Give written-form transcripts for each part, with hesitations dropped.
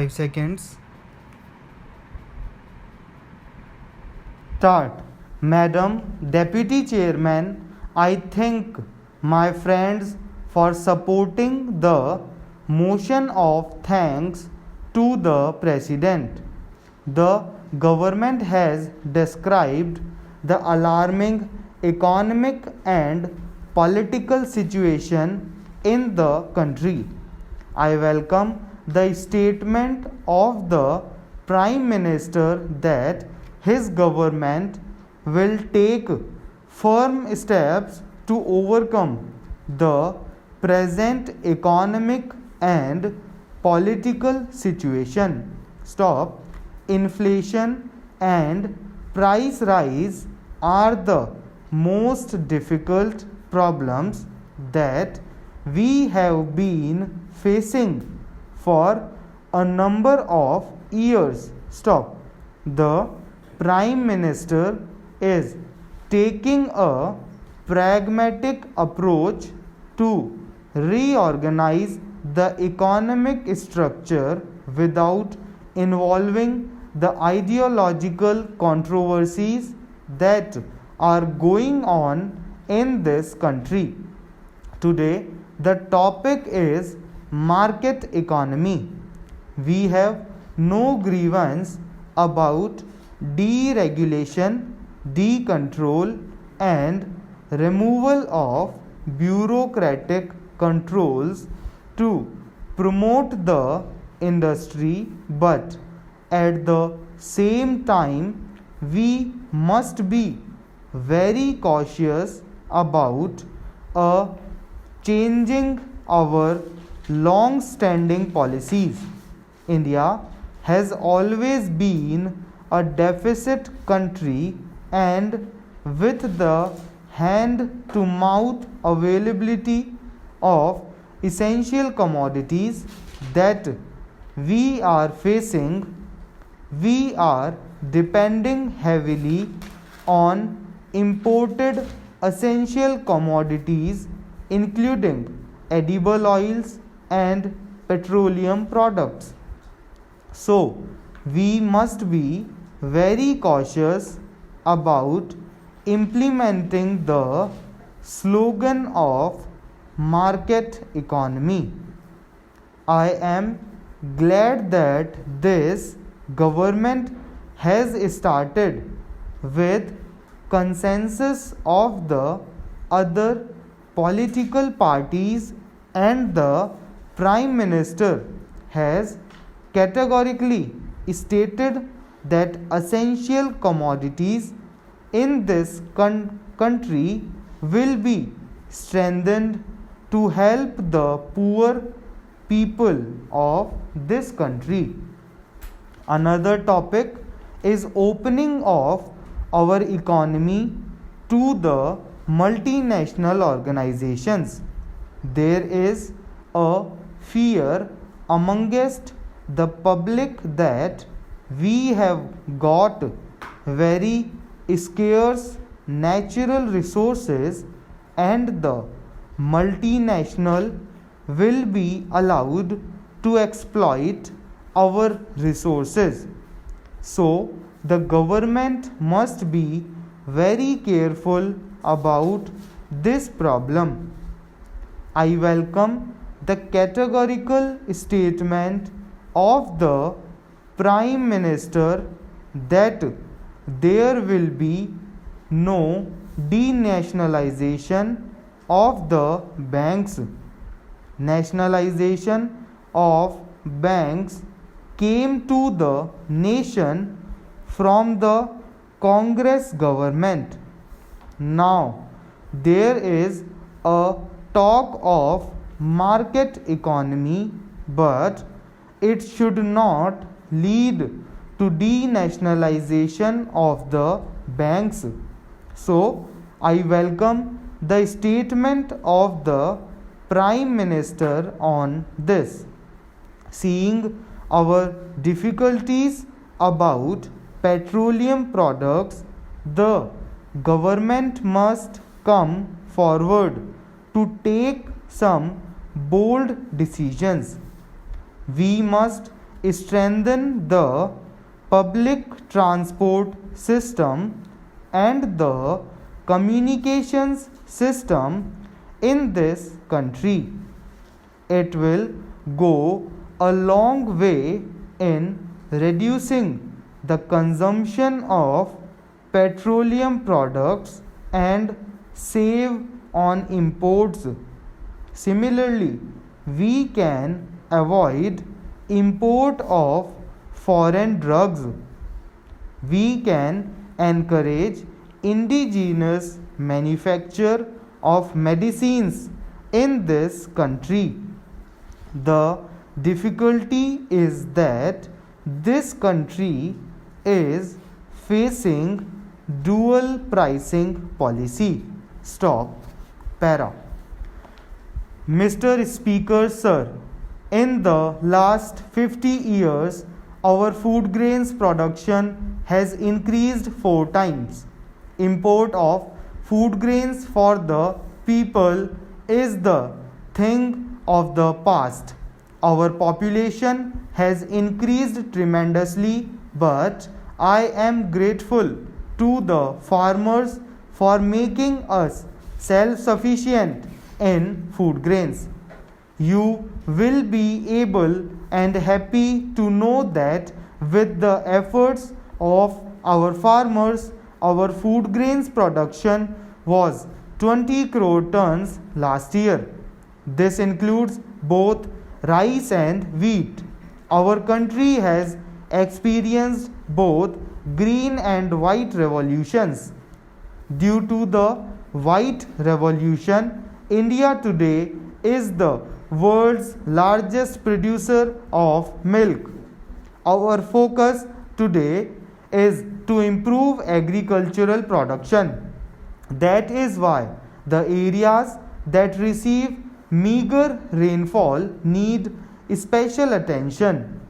5 seconds. Start. Madam Deputy Chairman, I thank my friends for supporting the motion of thanks to the President. The government has described the alarming economic and political situation in the country. I welcome the statement of the Prime Minister that his government will take firm steps to overcome the present economic and political situation. Stop. Inflation and price rise are the most difficult problems that we have been facing for a number of years. Stop. The Prime Minister is taking a pragmatic approach to reorganize the economic structure without involving the ideological controversies that are going on in this country. Today, the topic is market economy. We have no grievance about deregulation, decontrol, and removal of bureaucratic controls to promote the industry, but at the same time, we must be very cautious about changing our long standing policies. India has always been a deficit country, and with the hand to mouth availability of essential commodities that we are facing, we are depending heavily on imported essential commodities, including edible oils and petroleum products. So, we must be very cautious about implementing the slogan of market economy. I am glad that this government has started with consensus of the other political parties, and the Prime Minister has categorically stated that essential commodities in this country will be strengthened to help the poor people of this country. Another topic is opening of our economy to the multinational organizations. There is a fear amongst the public that we have got very scarce natural resources and the multinational will be allowed to exploit our resources. So, the government must be very careful about this problem. I welcome the categorical statement of the Prime Minister that there will be no denationalization of the banks. Nationalization of banks came to the nation from the Congress government. Now there is a talk of market economy, but it should not lead to denationalization of the banks. So I welcome the statement of the Prime Minister on this. Seeing our difficulties about petroleum products, the government must come forward to take some bold decisions. We must strengthen the public transport system and the communications system in this country. It will go a long way in reducing the consumption of petroleum products and save on imports. Similarly, we can avoid import of foreign drugs. We can encourage indigenous manufacture of medicines in this country. The difficulty is that this country is facing dual pricing policy. Stop. Para. Mr. Speaker, sir, in the last 50 years, our food grains production has increased 4 times. Import of food grains for the people is the thing of the past. Our population has increased tremendously, but I am grateful to the farmers for making us self-sufficient in food grains. You will be able and happy to know that with the efforts of our farmers, our food grains production was 20 crore tons last year. This includes both rice and wheat. Our country has experienced both green and white revolutions. Due to the white revolution, India today is the world's largest producer of milk. Our focus today is to improve agricultural production. That is why the areas that receive meager rainfall need special attention.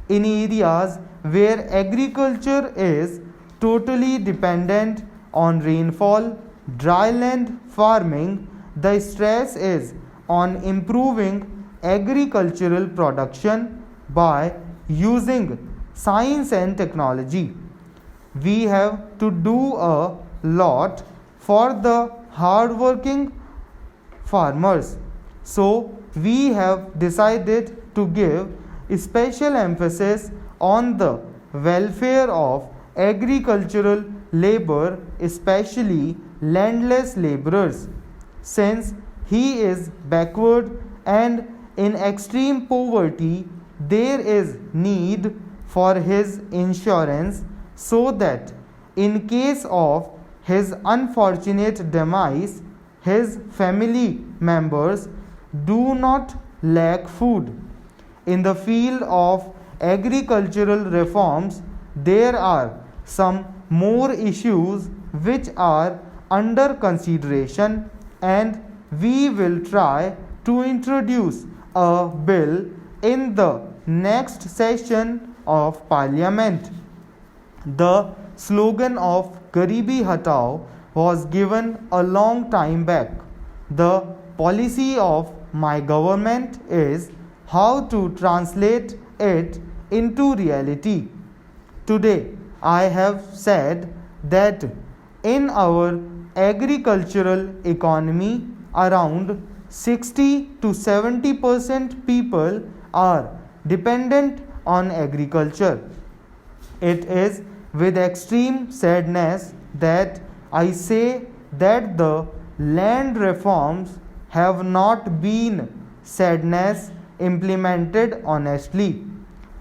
In areas where agriculture is totally dependent on rainfall, dryland farming, the stress is on improving agricultural production by using science and technology. We have to do a lot for the hardworking farmers. So, we have decided to give special emphasis on the welfare of agricultural labor, especially landless laborers, since he is backward and in extreme poverty. There is need for his insurance so that in case of his unfortunate demise, his family members do not lack food. In the field of agricultural reforms, there are some more issues which are under consideration, and we will try to introduce a bill in the next session of Parliament. The slogan of Garibi Hatao was given a long time back. The policy of my government is how to translate it into reality. Today, I have said that in our agricultural economy, around 60 to 70% people are dependent on agriculture. It is with extreme sadness that I say that the land reforms have not been sadness implemented honestly.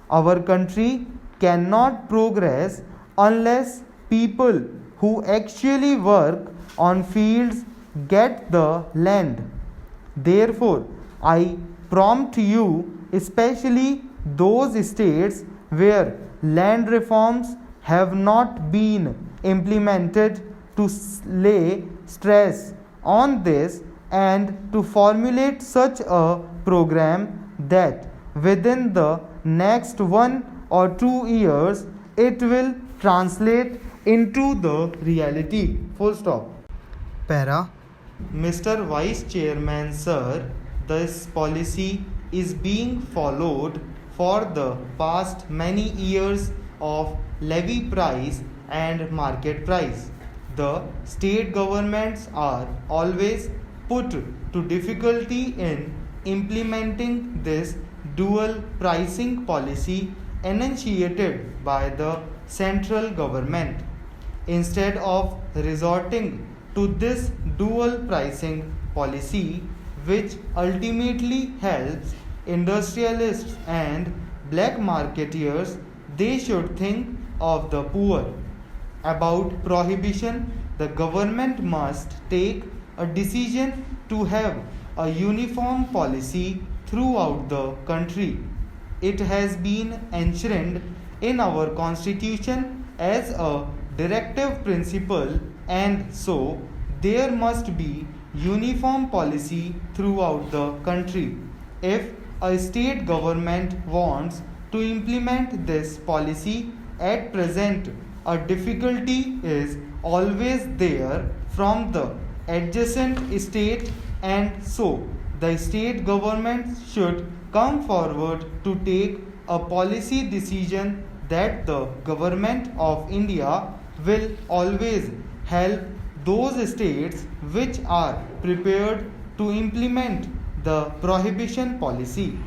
Our country cannot progress unless people who actually work on fields get the land. Therefore, I prompt you, especially those states where land reforms have not been implemented, to lay stress on this and to formulate such a program that within the next 1 or 2 years it will translate into the reality. Full stop. Para. Mr. Vice Chairman, sir, this policy is being followed for the past many years of levy price and market price. The state governments are always put to difficulty in implementing this dual pricing policy enunciated by the central government. Instead of resorting to this dual pricing policy, which ultimately helps industrialists and black marketeers, they should think of the poor. About prohibition, the government must take a decision to have a uniform policy throughout the country. It has been enshrined in our constitution as a directive principle, and so there must be uniform policy throughout the country. If a state government wants to implement this policy at present, a difficulty is always there from the adjacent state, and so the state government should come forward to take a policy decision that the government of India will always help those states which are prepared to implement the prohibition policy.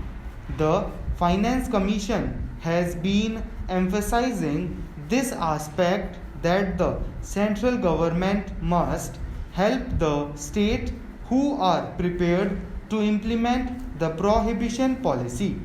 The Finance Commission has been emphasizing this aspect, that the central government must help the state who are prepared to implement the prohibition policy.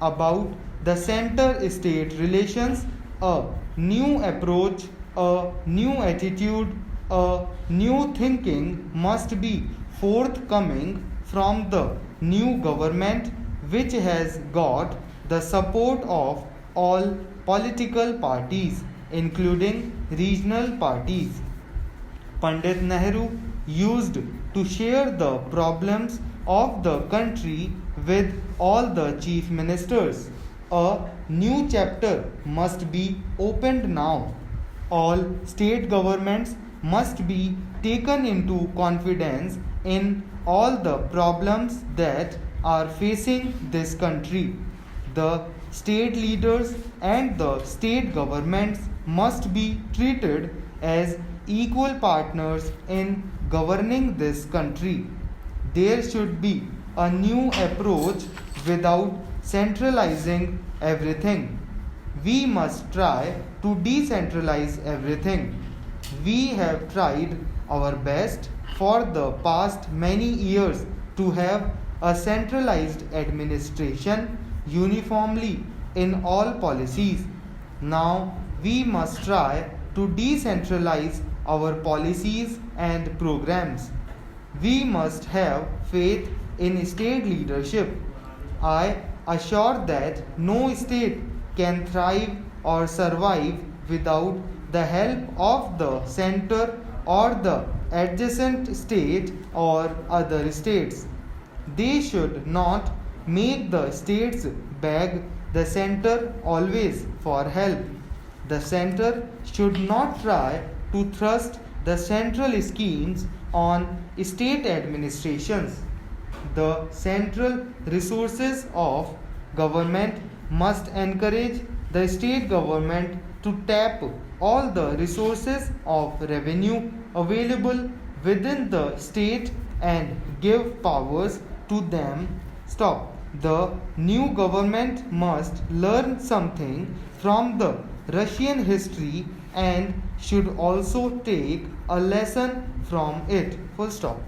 About the center-state relations, a new approach, a new attitude, a new thinking must be forthcoming from the new government, which has got the support of all political parties, including regional parties. Pandit Nehru used to share the problems of the country with all the chief ministers. A new chapter must be opened now. All state governments must be taken into confidence in all the problems that are facing this country. The state leaders and the state governments must be treated as equal partners in governing this country. There should be a new approach without centralizing everything. We must try to decentralize everything. We have tried our best for the past many years to have a centralized administration uniformly in all policies. Now we must try to decentralize our policies and programs. We must have faith in state leadership. I assure that no state can thrive or survive without the help of the center or the adjacent state or other states. They should not make the states beg the center always for help. The center should not try to thrust the central schemes on state administrations. The central resources of government must encourage the state government to tap all the resources of revenue available within the state and give powers to them. Stop. The new government must learn something from the Russian history and should also take a lesson from it. Full stop.